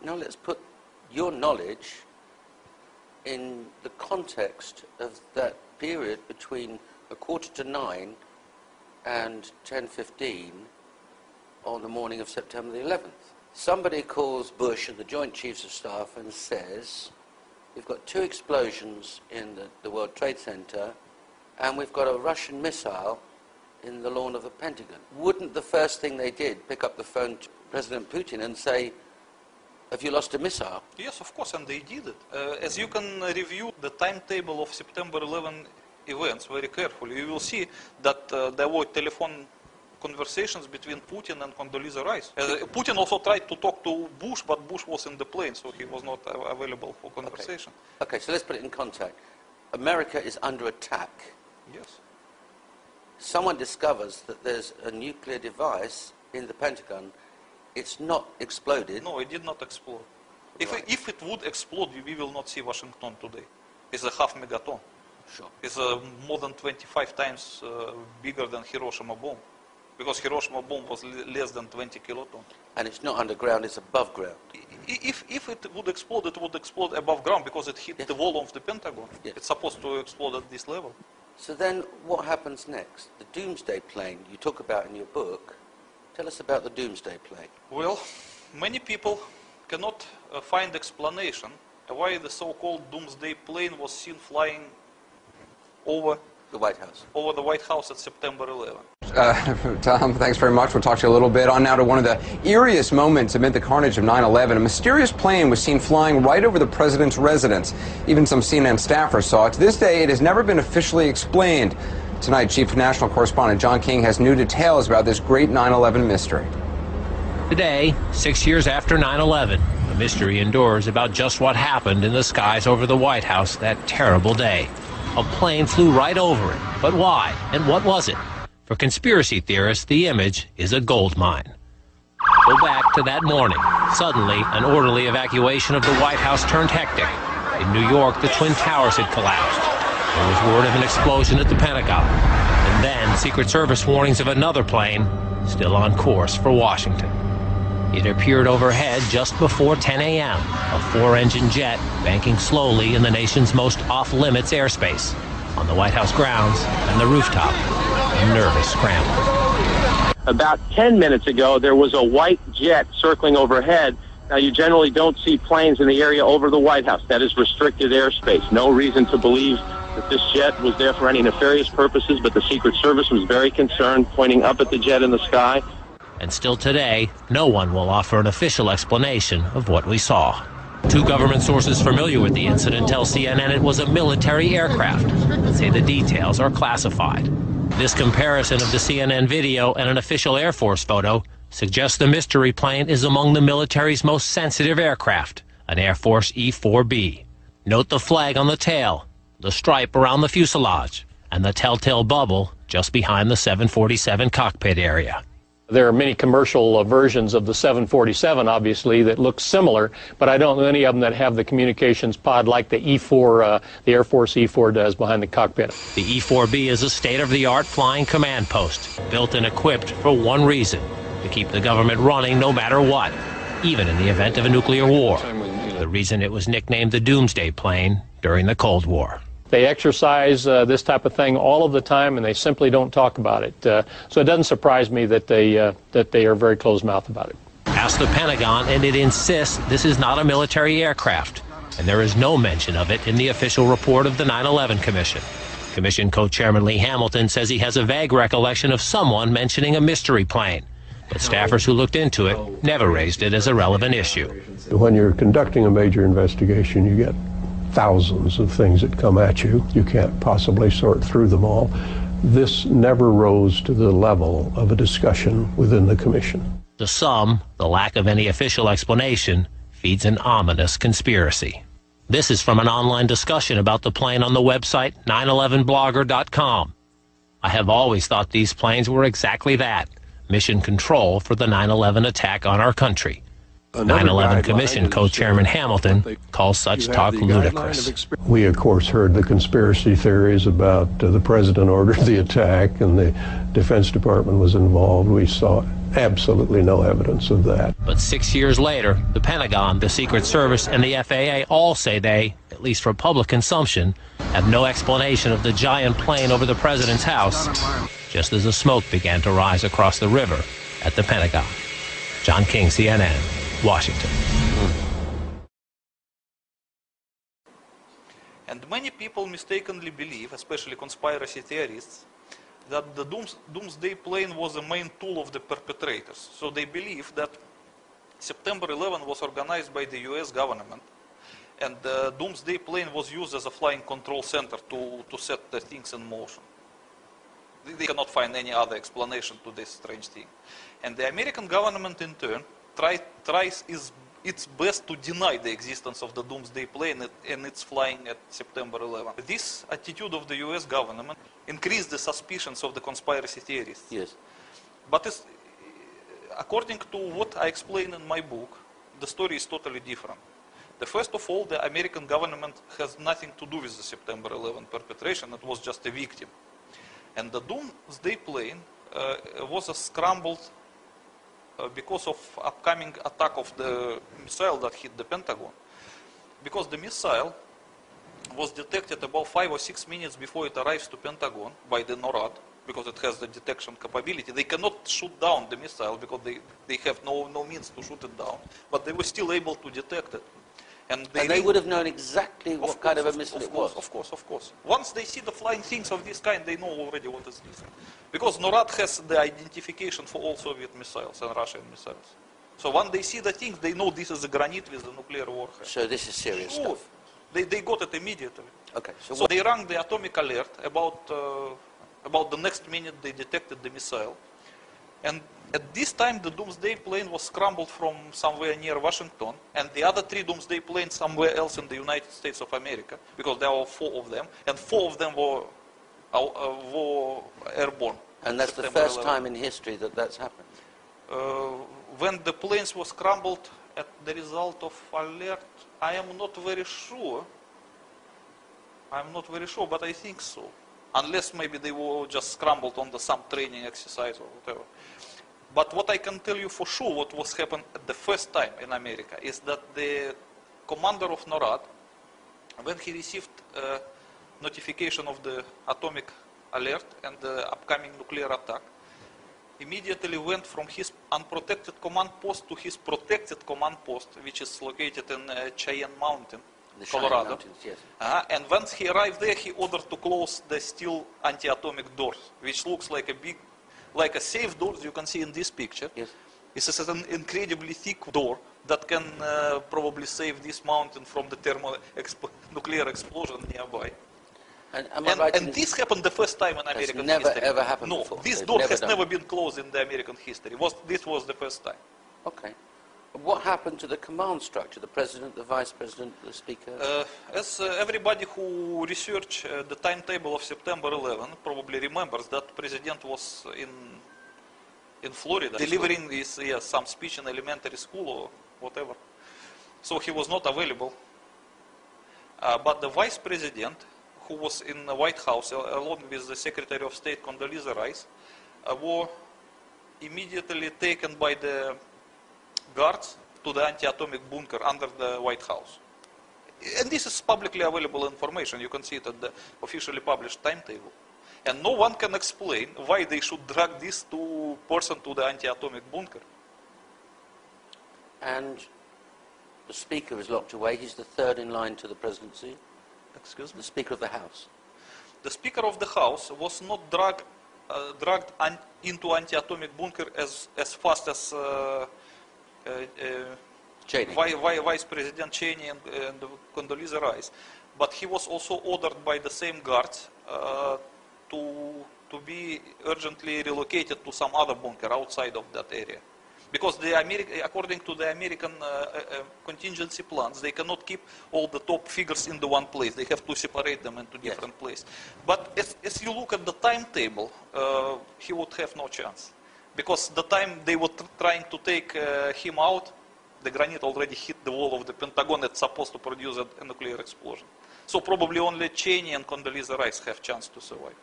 Now let's put your knowledge in the context of that period between 9:15 and 10:15 on the morning of September the 11th. Somebody calls Bush and the Joint Chiefs of Staff and says, we've got 2 explosions in the World Trade Center and we've got a Russian missile in the lawn of the Pentagon. Wouldn't the first thing they did pick up the phone to President Putin and say, have you lost a missile? Yes, of course, and they did it. As you can review the timetable of September 11 events very carefully, you will see that there were telephone conversations between Putin and Condoleezza Rice. Putin also tried to talk to Bush, but Bush was in the plane, so he was not available for conversation. Okay, so let's put it in context. America is under attack. Yes. Someone discovers that there's a nuclear device in the Pentagon. It's not exploded. No, it did not explode. Right. If it would explode, we will not see Washington today. It's a half megaton. Sure. It's more than 25 times bigger than Hiroshima bomb. Because Hiroshima bomb was less than 20 kilotons. And it's not underground, it's above ground. If it would explode above ground because it hit the wall of the Pentagon. Yes. It's supposed to explode at this level. So then what happens next? The Doomsday plane you talk about in your book. Tell us about the Doomsday plane. Well, many people cannot find explanation why the so-called Doomsday plane was seen flying over the White House. Over the White House at September 11. Tom, thanks very much. We'll talk to you a little bit. On now to one of the eeriest moments amid the carnage of 9/11. A mysterious plane was seen flying right over the president's residence. Even some CNN staffers saw it. To this day, it has never been officially explained. Tonight, Chief National Correspondent John King has new details about this great 9/11 mystery. Today, 6 years after 9/11, the mystery endures about just what happened in the skies over the White House that terrible day. A plane flew right over it. But why? And what was it? For conspiracy theorists, the image is a gold mine. Go back to that morning. Suddenly, an orderly evacuation of the White House turned hectic. In New York, the Twin Towers had collapsed. There was word of an explosion at the Pentagon. And then Secret Service warnings of another plane still on course for Washington. It appeared overhead just before 10 a.m., a 4-engine jet banking slowly in the nation's most off-limits airspace, on the White House grounds and the rooftop, a nervous scramble. About 10 minutes ago, there was a white jet circling overhead. Now, you generally don't see planes in the area over the White House. That is restricted airspace. No reason to believe that this jet was there for any nefarious purposes, but the Secret Service was very concerned, pointing up at the jet in the sky. And still today, no one will offer an official explanation of what we saw. 2 government sources familiar with the incident tell CNN it was a military aircraft, but say the details are classified. This comparison of the CNN video and an official Air Force photo suggests the mystery plane is among the military's most sensitive aircraft, an Air Force E-4B. Note the flag on the tail, the stripe around the fuselage, and the telltale bubble just behind the 747 cockpit area. There are many commercial versions of the 747, obviously, that look similar, but I don't know any of them that have the communications pod like the E-4, the Air Force E-4 does behind the cockpit. The E-4B is a state-of-the-art flying command post, built and equipped for one reason, to keep the government running no matter what, even in the event of a nuclear war. The reason it was nicknamed the Doomsday Plane during the Cold War. They exercise this type of thing all of the time, and they simply don't talk about it. So it doesn't surprise me that they are very closed-mouthed about it. Ask the Pentagon, and it insists this is not a military aircraft, and there is no mention of it in the official report of the 9/11 Commission. Commission co-chairman Lee Hamilton says he has a vague recollection of someone mentioning a mystery plane, but staffers who looked into it never raised it as a relevant issue. When you're conducting a major investigation, you get thousands of things that come at you. You can't possibly sort through them all. This never rose to the level of a discussion within the commission. To some, the lack of any official explanation feeds an ominous conspiracy. This is from an online discussion about the plane on the website 911blogger.com. I have always thought these planes were exactly that, mission control for the 9/11 attack on our country. 9/11 Commission co-chairman Hamilton calls such talk ludicrous. We, of course, heard the conspiracy theories about the president ordered the attack and the Defense Department was involved. We saw absolutely no evidence of that. But 6 years later, the Pentagon, the Secret Service, and the FAA all say they, at least for public consumption, have no explanation of the giant plane over the president's house, just as the smoke began to rise across the river at the Pentagon. John King, CNN, Washington. And many people mistakenly believe, especially conspiracy theorists, that the doomsday plane was the main tool of the perpetrators. So they believe that September 11 was organized by the US government, and the doomsday plane was used as a flying control center to set the things in motion. They cannot find any other explanation to this strange thing. And the American government, in turn, tries its best to deny the existence of the doomsday plane and its flying at September 11. This attitude of the US government increased the suspicions of the conspiracy theorists. Yes. But according to what I explain in my book, the story is totally different. First of all, the American government has nothing to do with the September 11 perpetration. It was just a victim. And the doomsday plane was scrambled because of upcoming attack of the missile that hit the Pentagon. Because the missile was detected about 5 or 6 minutes before it arrives to Pentagon by the NORAD, because it has the detection capability. They cannot shoot down the missile because they have no means to shoot it down, but they were still able to detect it. And they would have known exactly what kind of a missile it was. Of course. Once they see the flying things of this kind, they know already what is this. Because NORAD has the identification for all Soviet missiles and Russian missiles. So when they see the things, they know this is a granite with a nuclear warhead. So this is serious stuff. They got it immediately. Okay. So they rang the atomic alert about the next minute they detected the missile. And at this time, the doomsday plane was scrambled from somewhere near Washington, and the other 3 doomsday planes somewhere else in the United States of America, because there were 4 of them, and 4 of them were airborne. And that's the first time in history that that's happened? When the planes were scrambled at the result of alert, I am not very sure. But I think so. Unless maybe they were just scrambled on some training exercise or whatever. But what I can tell you for sure, what was happened at the first time in America, is that the commander of NORAD, when he received notification of the atomic alert and the upcoming nuclear attack, immediately went from his unprotected command post to his protected command post, which is located in Cheyenne Mountain, Colorado. Mountains, yes. And once he arrived there, he ordered to close the steel anti-atomic doors, which looks like a safe door you can see in this picture. Yes. This is an incredibly thick door that can probably save this mountain from the nuclear explosion nearby. And this happened the first time in American history. Never ever happened before. No, this door has never been closed in the American history. This was the first time. Okay. What happened to the command structure? The president, the vice president, the speaker? As everybody who researched the timetable of September 11 probably remembers, that president was in Florida delivering some speech in elementary school or whatever. So he was not available. But the vice president, who was in the White House along with the Secretary of State Condoleezza Rice, were immediately taken by the guards to the anti-atomic bunker under the White House. And this is publicly available information. You can see it at the officially published timetable. And no one can explain why they should drag this person to the anti-atomic bunker. And the speaker is locked away. He's the third in line to the presidency. Excuse me? The Speaker of the House. The Speaker of the House was not dragged into anti-atomic bunker as fast as Cheney. Vice President Cheney and Condoleezza Rice. But he was also ordered by the same guards to be urgently relocated to some other bunker outside of that area. Because according to the American contingency plans, they cannot keep all the top figures in the one place. They have to separate them into different places. But as you look at the timetable, he would have no chance. Because the time they were trying to take him out, the granite already hit the wall of the Pentagon. It's supposed to produce a nuclear explosion. So probably only Cheney and Condoleezza Rice have chance to survive.